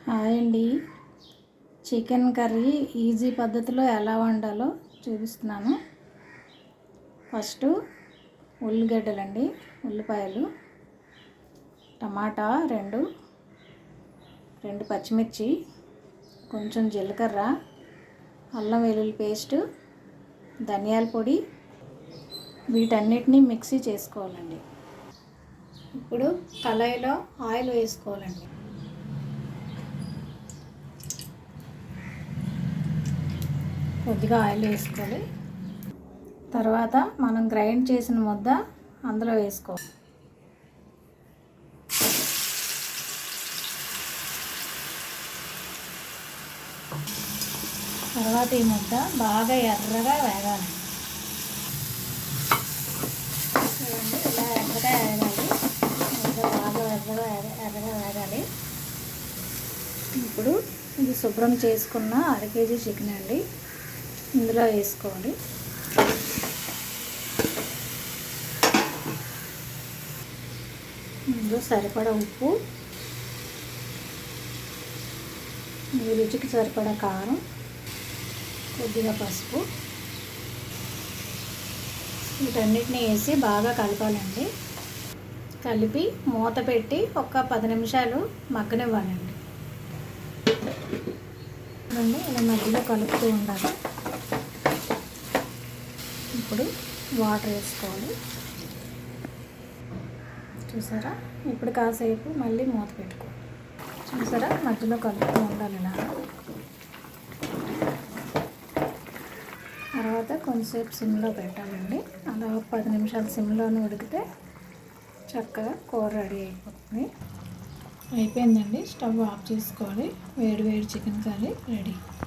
Hi అండి. Chicken curry easy పద్ధతిలో ఎలా వండాలో చూపిస్తున్నాను. ఫస్ట్ ఉల్లిగడ్డలండి, ఉల్లిపాయలు, టమాటా రెండు పచ్చిమిర్చి, కొంచెం జీలకర్ర, అల్లం వెల్లుల్లి పేస్ట్, ధనియాల పొడి, వీటన్నిటిని మిక్సీ చేసుకోవాలండి. ఇప్పుడు కళాయిలో ఆయిల్ వేసుకోవాలండి. కొద్దిగా ఆయిల్ వేసుకోవాలి. తర్వాత మనం గ్రైండ్ చేసిన ముద్ద అందులో వేసుకోవాలి. తర్వాత ఈ ముద్ద బాగా ఎర్రగా వేగాలి. ఇలా ఎర్రగా వేగాలి. ముద్ద బాగా ఎర్రగా వేగాలి. ఇప్పుడు ఇది శుభ్రం చేసుకున్న 1/2 కేజీ చికెన్ అండి, ఇందులో వేసుకోవాలి. ఇందులో సరిపడా ఉప్పు, మీ రుచికి సరిపడా కారం, కొద్దిగా పసుపు, వీటన్నిటిని వేసి బాగా కలపాలండి. కలిపి మూత పెట్టి ఒక 10 నిమిషాలు మగ్గనివ్వాలండి. ఇలా మధ్యలో కలుపుతూ ఉండాలి. ఇప్పుడు వాటర్ వేసుకోవాలి. చూసారా, ఇప్పుడు కాసేపు మళ్ళీ మూత పెట్టుకోవాలి. చూసారా, మధ్యలో కలుపుతూ ఉండాలి. ఇలా తర్వాత కొంచెంసేపు సిమ్లో పెట్టాలండి. అలా 10 నిమిషాలు సిమ్లోనే ఉడికితే చక్కగా కూర రెడీ అయిపోయిందండి. స్టవ్ ఆఫ్ చేసుకోవాలి. వేడి వేడి చికెన్ కర్రీ రెడీ.